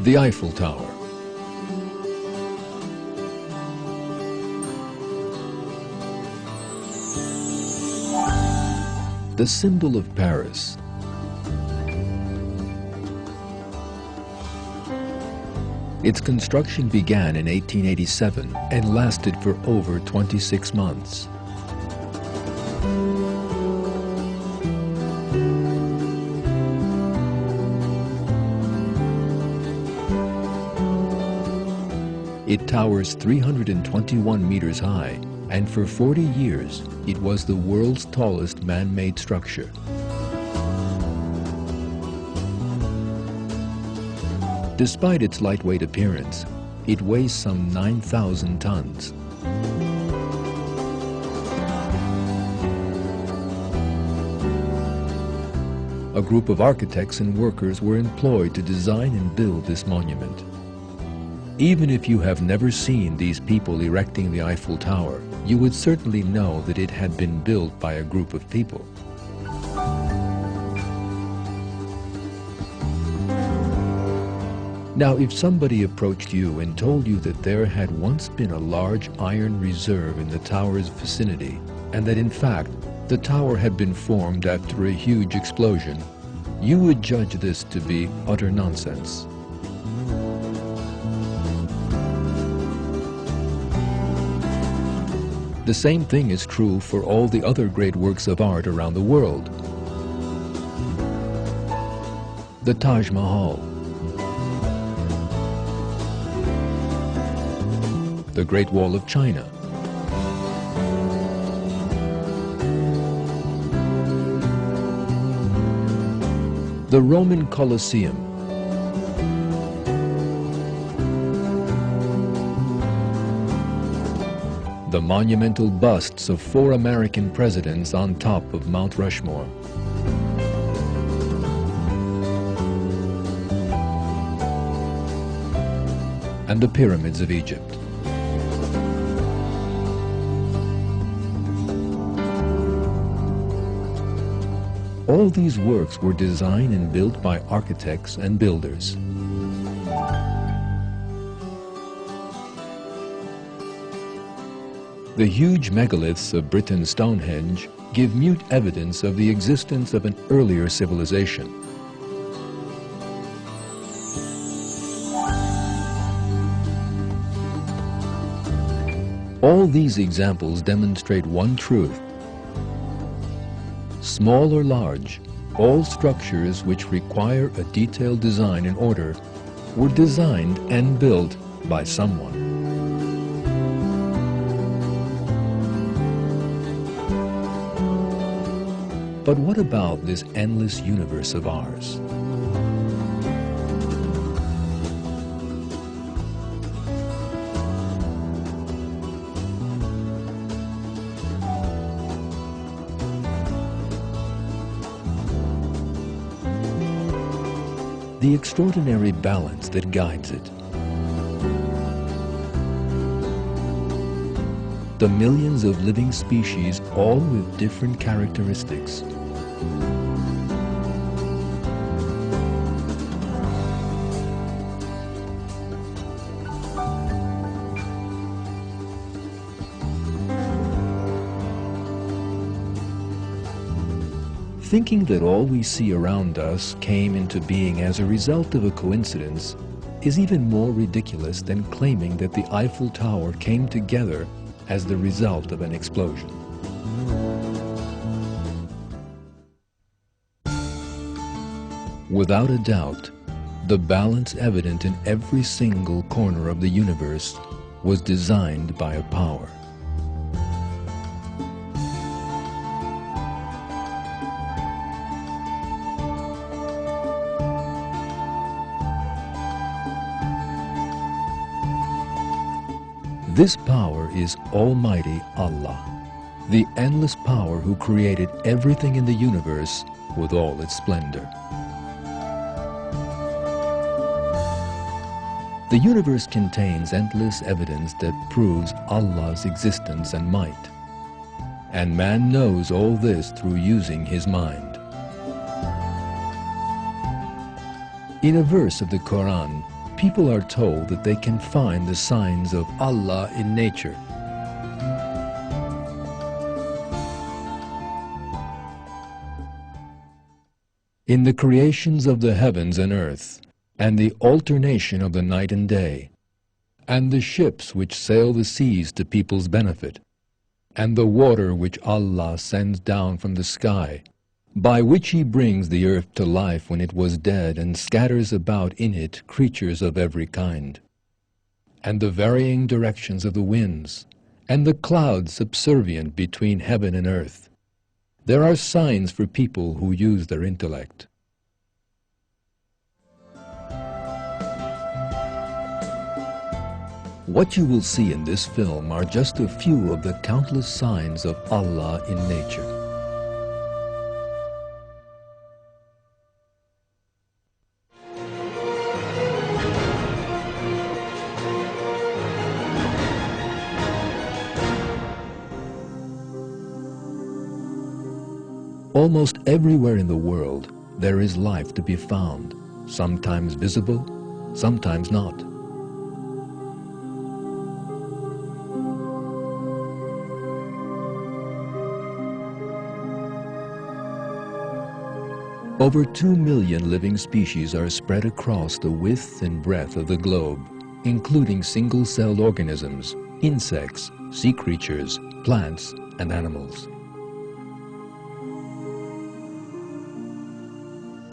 The Eiffel Tower. The symbol of Paris. Its construction began in 1887 and lasted for over 26 months. It towers 321 meters high, and for 40 years, it was the world's tallest man-made structure. Despite its lightweight appearance, it weighs some 9,000 tons. A group of architects and workers were employed to design and build this monument. Even if you have never seen these people erecting the Eiffel Tower, you would certainly know that it had been built by a group of people. Now, if somebody approached you and told you that there had once been a large iron reserve in the tower's vicinity, and that in fact the tower had been formed after a huge explosion, you would judge this to be utter nonsense. The same thing is true for all the other great works of art around the world. The Taj Mahal, the Great Wall of China, the Roman Colosseum, the monumental busts of 4 American presidents on top of Mount Rushmore, and the pyramids of Egypt. All these works were designed and built by architects and builders. The huge megaliths of Britain's Stonehenge give mute evidence of the existence of an earlier civilization. All these examples demonstrate one truth. Small or large, all structures which require a detailed design and order were designed and built by someone. But what about this endless universe of ours? The extraordinary balance that guides it. The millions of living species, all with different characteristics. Thinking that all we see around us came into being as a result of a coincidence is even more ridiculous than claiming that the Eiffel Tower came together as the result of an explosion. Without a doubt, the balance evident in every single corner of the universe was designed by a power. This power is Almighty Allah, the endless power who created everything in the universe with all its splendor. The universe contains endless evidence that proves Allah's existence and might, and man knows all this through using his mind. In a verse of the Quran, people are told that they can find the signs of Allah in nature. In the creations of the heavens and earth, and the alternation of the night and day, and the ships which sail the seas to people's benefit, and the water which Allah sends down from the sky, by which He brings the earth to life when it was dead and scatters about in it creatures of every kind, and the varying directions of the winds, and the clouds subservient between heaven and earth. There are signs for people who use their intellect. What you will see in this film are just a few of the countless signs of Allah in nature. Almost everywhere in the world, there is life to be found, sometimes visible, sometimes not. Over 2 million living species are spread across the width and breadth of the globe, including single-celled organisms, insects, sea creatures, plants, and animals.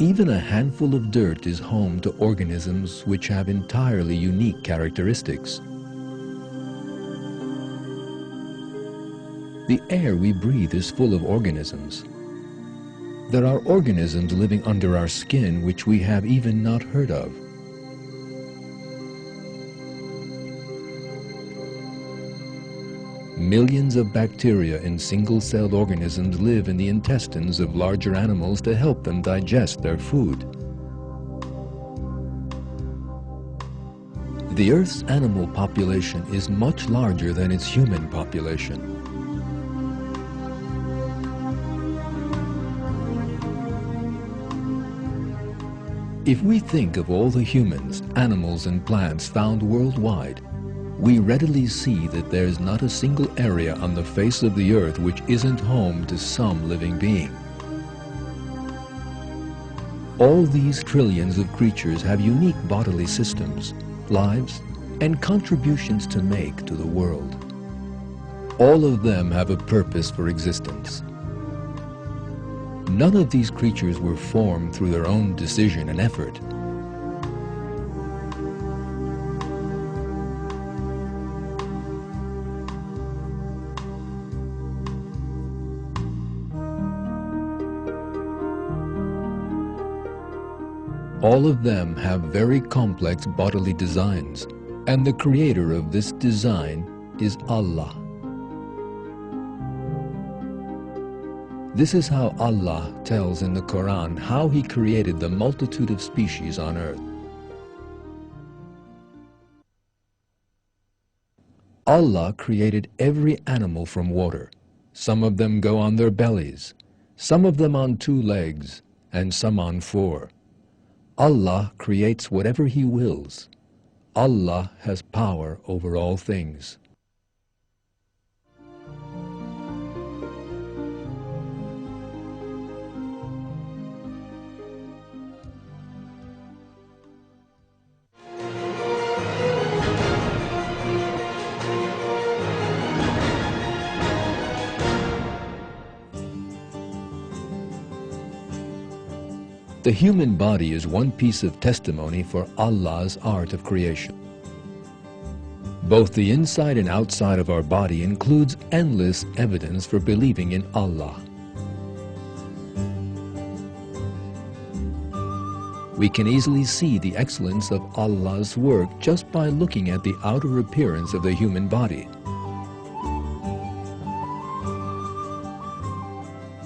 Even a handful of dirt is home to organisms which have entirely unique characteristics. The air we breathe is full of organisms. There are organisms living under our skin which we have even not heard of. Millions of bacteria in single-celled organisms live in the intestines of larger animals to help them digest their food. The Earth's animal population is much larger than its human population. If we think of all the humans, animals, and plants found worldwide, we readily see that there's not a single area on the face of the earth which isn't home to some living being. All these trillions of creatures have unique bodily systems, lives, and contributions to make to the world. All of them have a purpose for existence. None of these creatures were formed through their own decision and effort. All of them have very complex bodily designs, and the creator of this design is Allah. This is how Allah tells in the Quran how He created the multitude of species on earth. Allah created every animal from water. Some of them go on their bellies, some of them on 2 legs, and some on 4. Allah creates whatever He wills. Allah has power over all things. The human body is one piece of testimony for Allah's art of creation. Both the inside and outside of our body includes endless evidence for believing in Allah. We can easily see the excellence of Allah's work just by looking at the outer appearance of the human body.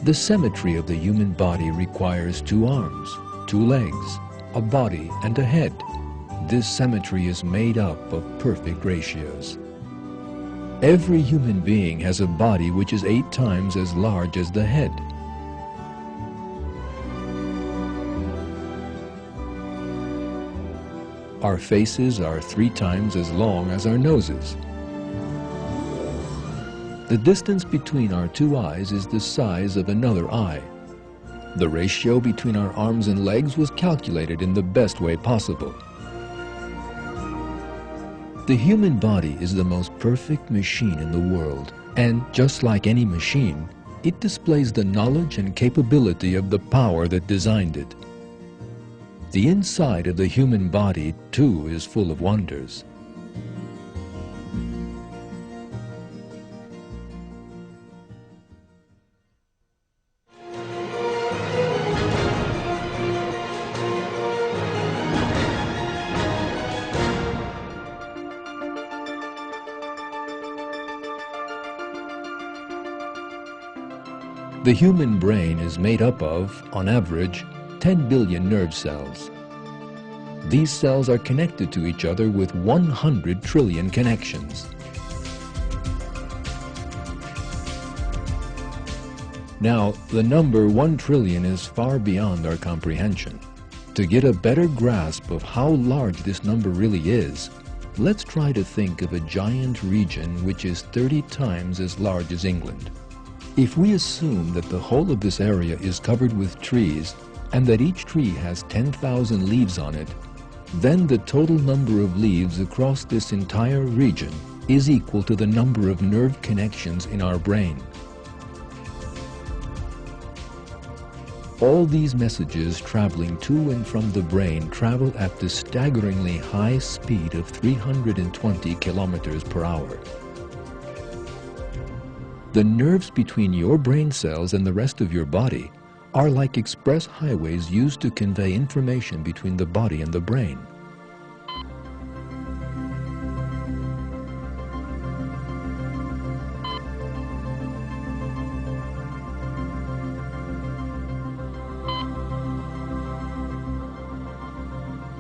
The symmetry of the human body requires 2 arms, 2 legs, a body, and a head. This symmetry is made up of perfect ratios. Every human being has a body which is 8 times as large as the head. Our faces are 3 times as long as our noses. The distance between our 2 eyes is the size of another eye. The ratio between our arms and legs was calculated in the best way possible. The human body is the most perfect machine in the world, and just like any machine, it displays the knowledge and capability of the power that designed it. The inside of the human body, too, is full of wonders. The human brain is made up of, on average, 10 billion nerve cells. These cells are connected to each other with 100 trillion connections. Now, the number 1 trillion is far beyond our comprehension. To get a better grasp of how large this number really is, let's try to think of a giant region which is 30 times as large as England. If we assume that the whole of this area is covered with trees and that each tree has 10,000 leaves on it, then the total number of leaves across this entire region is equal to the number of nerve connections in our brain. All these messages traveling to and from the brain travel at the staggeringly high speed of 320 kilometers per hour. The nerves between your brain cells and the rest of your body are like express highways used to convey information between the body and the brain.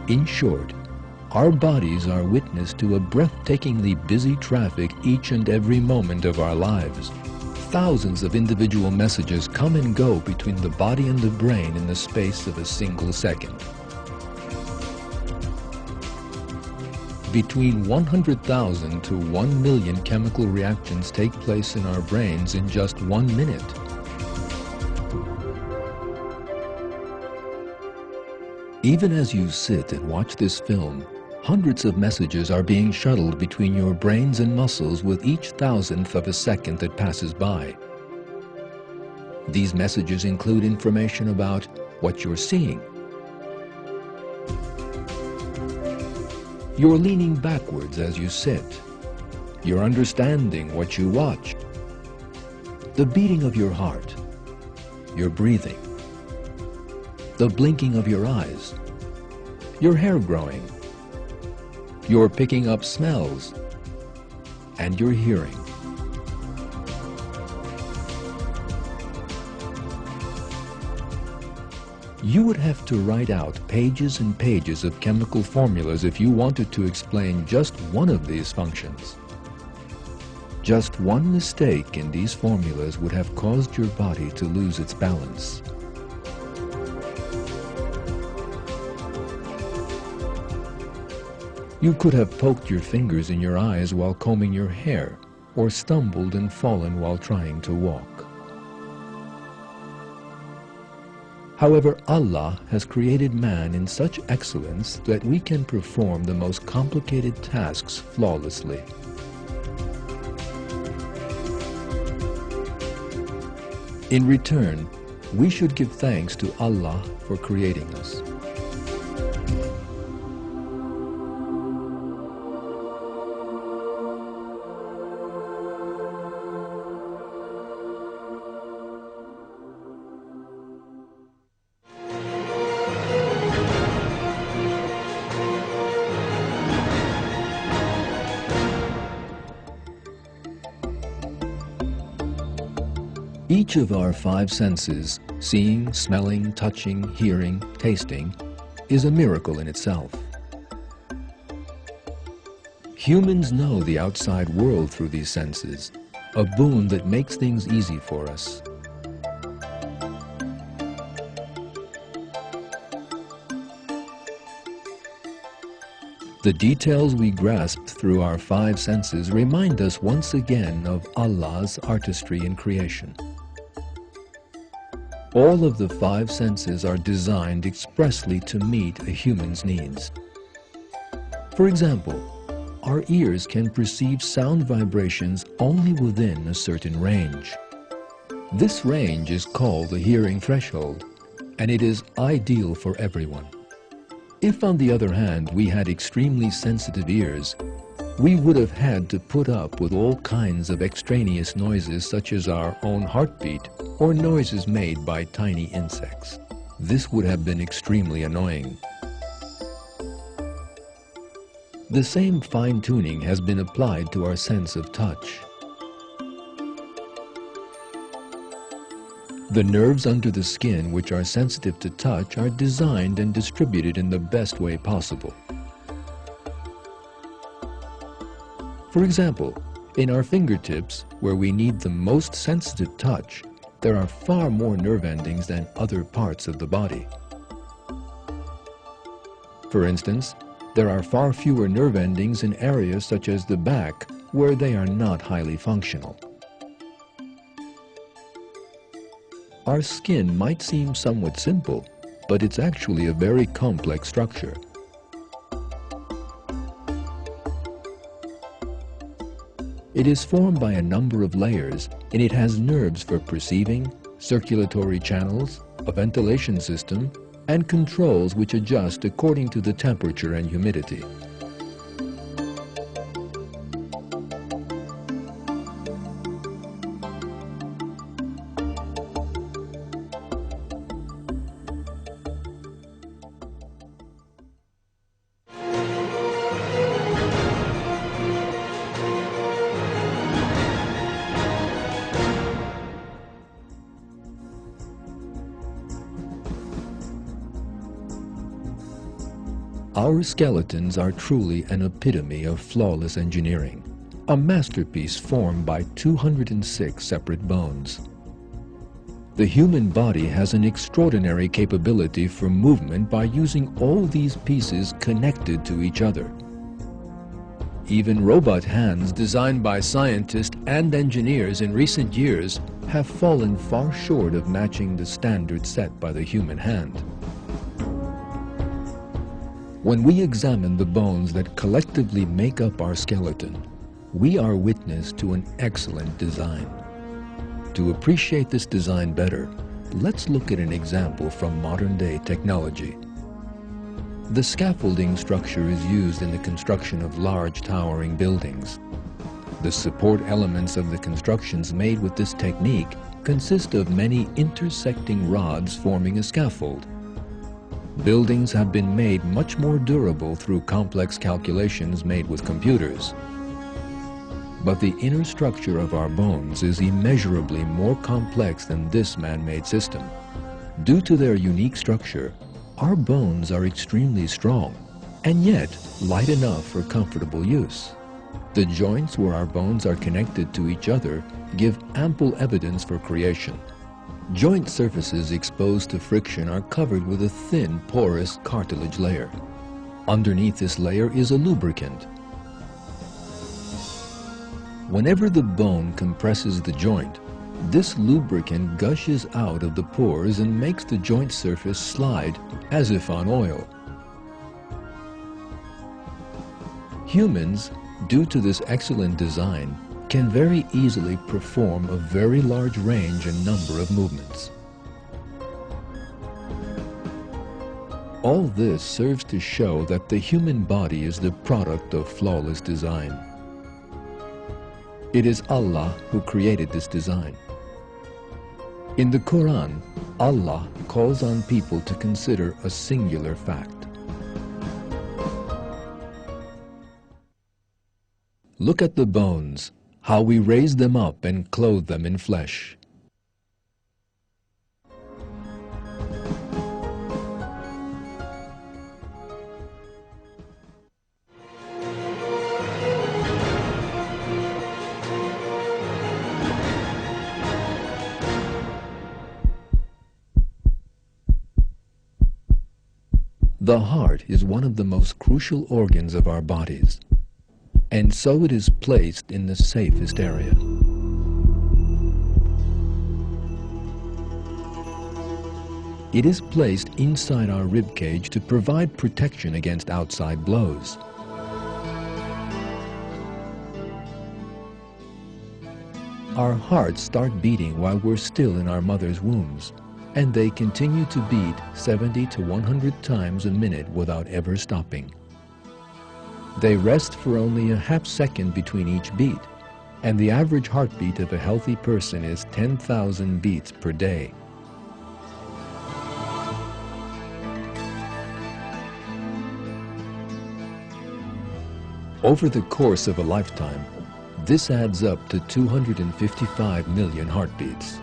In short, our bodies are witness to a breathtakingly busy traffic each and every moment of our lives. Thousands of individual messages come and go between the body and the brain in the space of a single second. Between 100,000 to 1 million chemical reactions take place in our brains in just 1 minute. Even as you sit and watch this film, hundreds of messages are being shuttled between your brains and muscles with each thousandth of a second that passes by. These messages include information about what you're seeing. You're leaning backwards as you sit. You're understanding what you watched. The beating of your heart. Your breathing. The blinking of your eyes. Your hair growing. You're picking up smells, and you're hearing. You would have to write out pages and pages of chemical formulas if you wanted to explain just one of these functions. Just one mistake in these formulas would have caused your body to lose its balance. You could have poked your fingers in your eyes while combing your hair, or stumbled and fallen while trying to walk. However, Allah has created man in such excellence that we can perform the most complicated tasks flawlessly. In return, we should give thanks to Allah for creating us. Each of our 5 senses, seeing, smelling, touching, hearing, tasting, is a miracle in itself. Humans know the outside world through these senses, a boon that makes things easy for us. The details we grasp through our five senses remind us once again of Allah's artistry in creation. All of the five senses are designed expressly to meet a human's needs. For example, our ears can perceive sound vibrations only within a certain range. This range is called the hearing threshold, and it is ideal for everyone. If, on the other hand, we had extremely sensitive ears, we would have had to put up with all kinds of extraneous noises such as our own heartbeat or noises made by tiny insects. This would have been extremely annoying. The same fine-tuning has been applied to our sense of touch. The nerves under the skin which are sensitive to touch are designed and distributed in the best way possible. For example, in our fingertips, where we need the most sensitive touch, there are far more nerve endings than other parts of the body. For instance, there are far fewer nerve endings in areas such as the back, where they are not highly functional. Our skin might seem somewhat simple, but it's actually a very complex structure. It is formed by a number of layers, and it has nerves for perceiving, circulatory channels, a ventilation system, and controls which adjust according to the temperature and humidity. Our skeletons are truly an epitome of flawless engineering, a masterpiece formed by 206 separate bones. The human body has an extraordinary capability for movement by using all these pieces connected to each other. Even robot hands designed by scientists and engineers in recent years have fallen far short of matching the standard set by the human hand. When we examine the bones that collectively make up our skeleton, we are witness to an excellent design. To appreciate this design better, let's look at an example from modern-day technology. The scaffolding structure is used in the construction of large towering buildings. The support elements of the constructions made with this technique consist of many intersecting rods forming a scaffold. Buildings have been made much more durable through complex calculations made with computers. But the inner structure of our bones is immeasurably more complex than this man-made system. Due to their unique structure, our bones are extremely strong, and yet light enough for comfortable use. The joints where our bones are connected to each other give ample evidence for creation. Joint surfaces exposed to friction are covered with a thin, porous cartilage layer. Underneath this layer is a lubricant. Whenever the bone compresses the joint, this lubricant gushes out of the pores and makes the joint surface slide as if on oil. Humans, due to this excellent design, can very easily perform a very large range and number of movements. All this serves to show that the human body is the product of flawless design. It is Allah who created this design. In the Quran, Allah calls on people to consider a singular fact. Look at the bones, how we raise them up and clothe them in flesh. The heart is one of the most crucial organs of our bodies, and so it is placed in the safest area. It is placed inside our rib cage to provide protection against outside blows. Our hearts start beating while we're still in our mother's wombs, and they continue to beat 70 to 100 times a minute without ever stopping. They rest for only a half second between each beat, and the average heartbeat of a healthy person is 10,000 beats per day. Over the course of a lifetime, this adds up to 255 million heartbeats.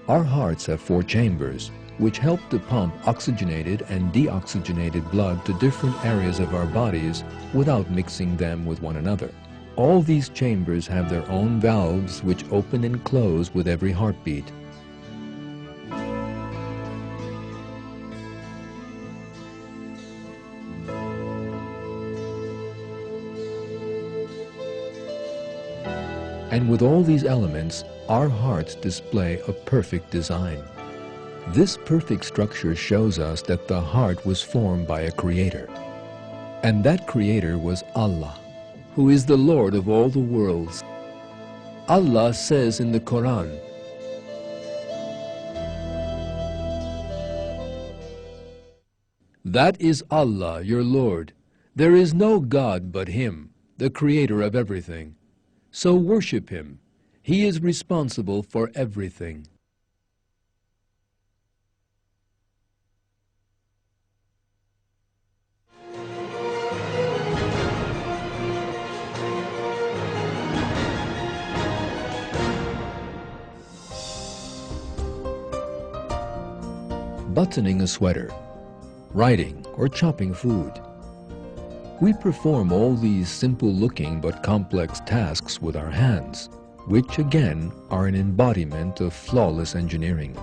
Our hearts have 4 chambers, which help to pump oxygenated and deoxygenated blood to different areas of our bodies without mixing them with one another. All these chambers have their own valves which open and close with every heartbeat. And with all these elements, our hearts display a perfect design. This perfect structure shows us that the heart was formed by a creator. And that creator was Allah, who is the Lord of all the worlds. Allah says in the Quran, "That is Allah, your Lord. There is no God but Him, the creator of everything. So worship Him. He is responsible for everything." Buttoning a sweater, writing, or chopping food. We perform all these simple-looking but complex tasks with our hands, which again are an embodiment of flawless engineering.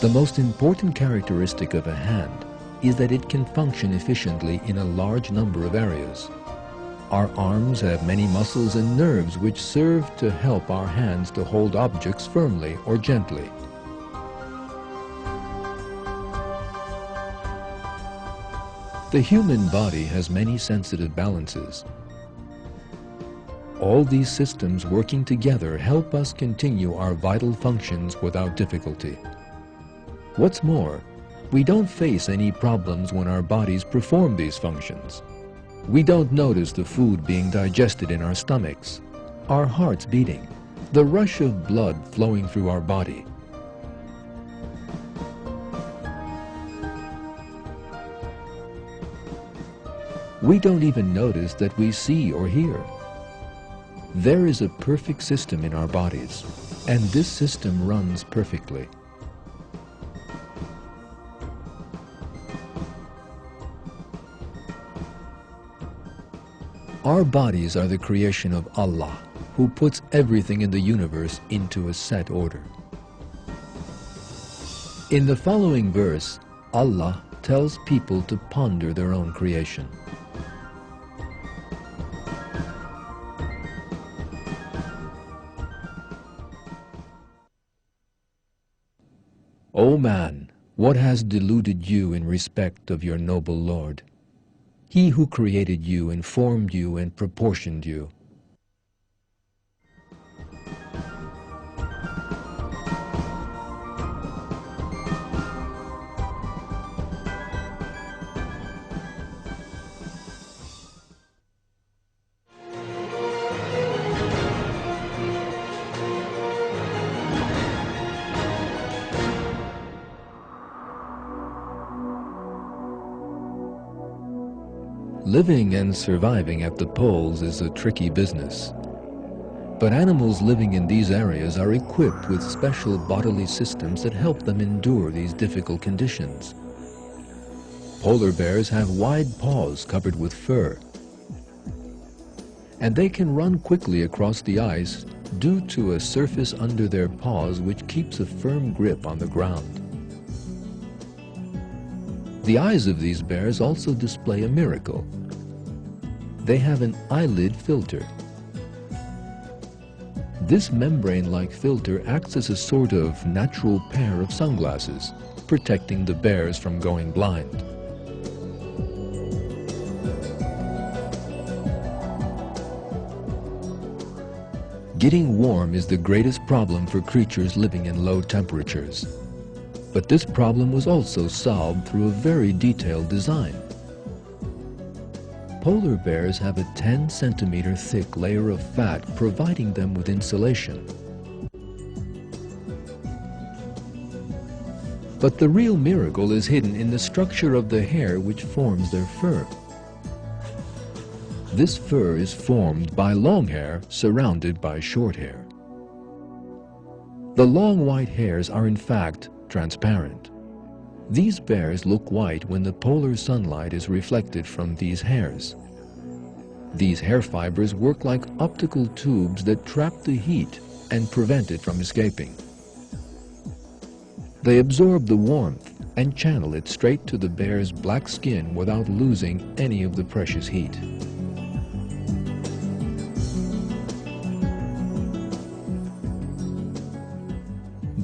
The most important characteristic of a hand is that it can function efficiently in a large number of areas. Our arms have many muscles and nerves which serve to help our hands to hold objects firmly or gently. The human body has many sensitive balances. All these systems working together help us continue our vital functions without difficulty. What's more, we don't face any problems when our bodies perform these functions. We don't notice the food being digested in our stomachs, our hearts beating, the rush of blood flowing through our body. We don't even notice that we see or hear. There is a perfect system in our bodies, and this system runs perfectly. Our bodies are the creation of Allah, who puts everything in the universe into a set order. In the following verse, Allah tells people to ponder their own creation. O man, what has deluded you in respect of your noble Lord? He who created you and formed you and proportioned you. Living and surviving at the poles is a tricky business. But animals living in these areas are equipped with special bodily systems that help them endure these difficult conditions. Polar bears have wide paws covered with fur, and they can run quickly across the ice due to a surface under their paws which keeps a firm grip on the ground. The eyes of these bears also display a miracle. They have an eyelid filter. This membrane-like filter acts as a sort of natural pair of sunglasses, protecting the bears from going blind. Getting warm is the greatest problem for creatures living in low temperatures. But this problem was also solved through a very detailed design. Polar bears have a 10-centimeter thick layer of fat providing them with insulation. But the real miracle is hidden in the structure of the hair which forms their fur. This fur is formed by long hair surrounded by short hair. The long white hairs are in fact transparent. These bears look white when the polar sunlight is reflected from these hairs. These hair fibers work like optical tubes that trap the heat and prevent it from escaping. They absorb the warmth and channel it straight to the bear's black skin without losing any of the precious heat.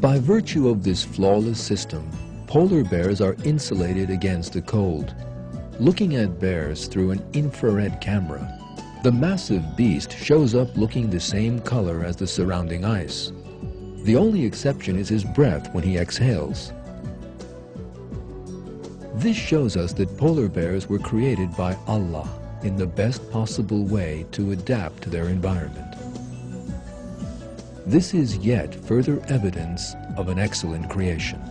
By virtue of this flawless system, polar bears are insulated against the cold. Looking at bears through an infrared camera, the massive beast shows up looking the same color as the surrounding ice. The only exception is his breath when he exhales. This shows us that polar bears were created by Allah in the best possible way to adapt to their environment. This is yet further evidence of an excellent creation.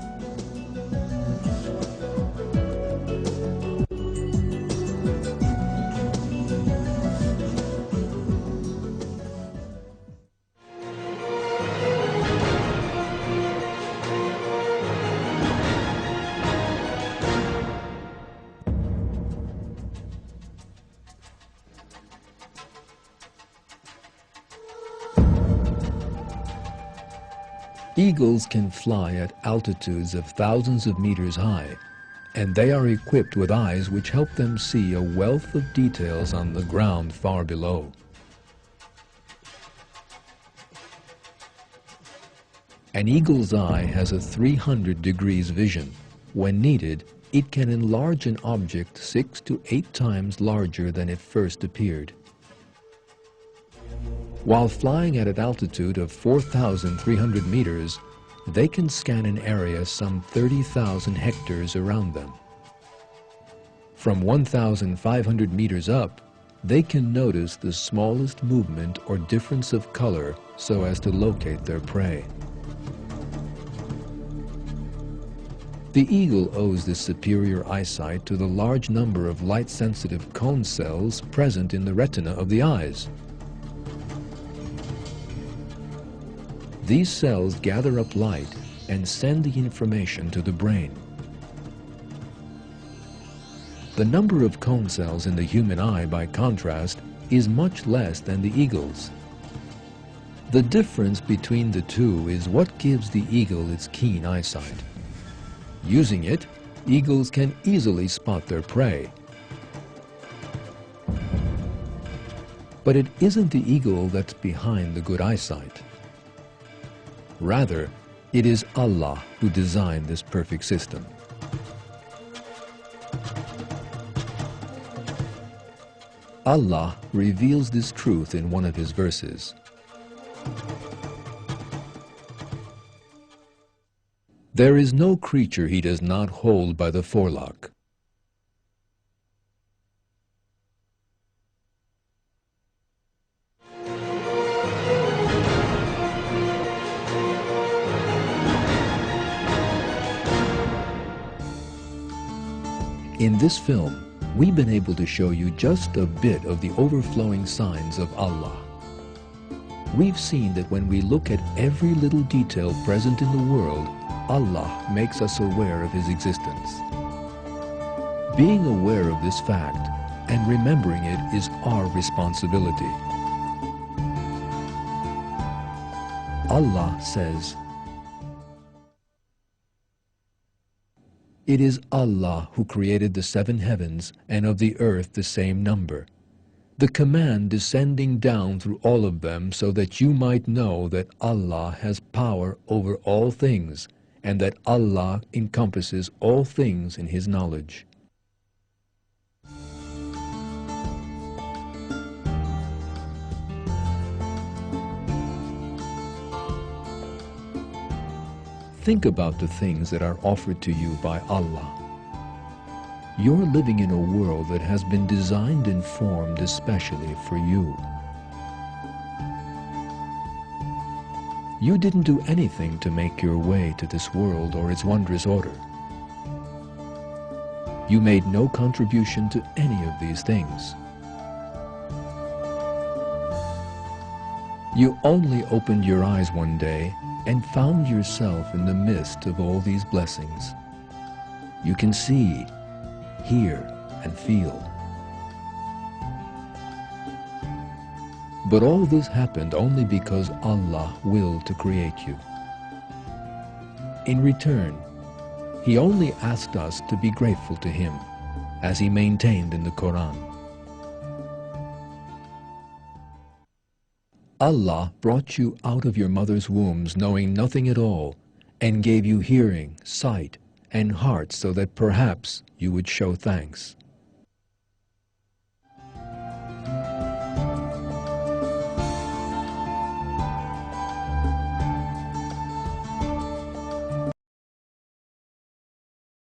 Eagles can fly at altitudes of thousands of meters high, and they are equipped with eyes which help them see a wealth of details on the ground far below. An eagle's eye has a 300 degrees vision. When needed, it can enlarge an object 6 to 8 times larger than it first appeared. While flying at an altitude of 4,300 meters, they can scan an area some 30,000 hectares around them. From 1,500 meters up, they can notice the smallest movement or difference of color so as to locate their prey. The eagle owes this superior eyesight to the large number of light-sensitive cone cells present in the retina of the eyes. These cells gather up light and send the information to the brain. The number of cone cells in the human eye, by contrast, is much less than the eagle's. The difference between the two is what gives the eagle its keen eyesight. Using it, eagles can easily spot their prey. But it isn't the eagle that's behind the good eyesight. Rather, it is Allah who designed this perfect system. Allah reveals this truth in one of His verses. There is no creature He does not hold by the forelock. In this film, we've been able to show you just a bit of the overflowing signs of Allah. We've seen that when we look at every little detail present in the world, Allah makes us aware of His existence. Being aware of this fact and remembering it is our responsibility. Allah says, "It is Allah who created the 7 heavens and of the earth the same number, the command descending down through all of them so that you might know that Allah has power over all things and that Allah encompasses all things in His knowledge." Think about the things that are offered to you by Allah. You're living in a world that has been designed and formed especially for you. You didn't do anything to make your way to this world or its wondrous order. You made no contribution to any of these things. You only opened your eyes one day and found yourself in the midst of all these blessings. You can see, hear, and feel. But all this happened only because Allah willed to create you. In return, He only asked us to be grateful to Him, as He maintained in the Quran. Allah brought you out of your mother's wombs knowing nothing at all, and gave you hearing, sight, and heart so that perhaps you would show thanks.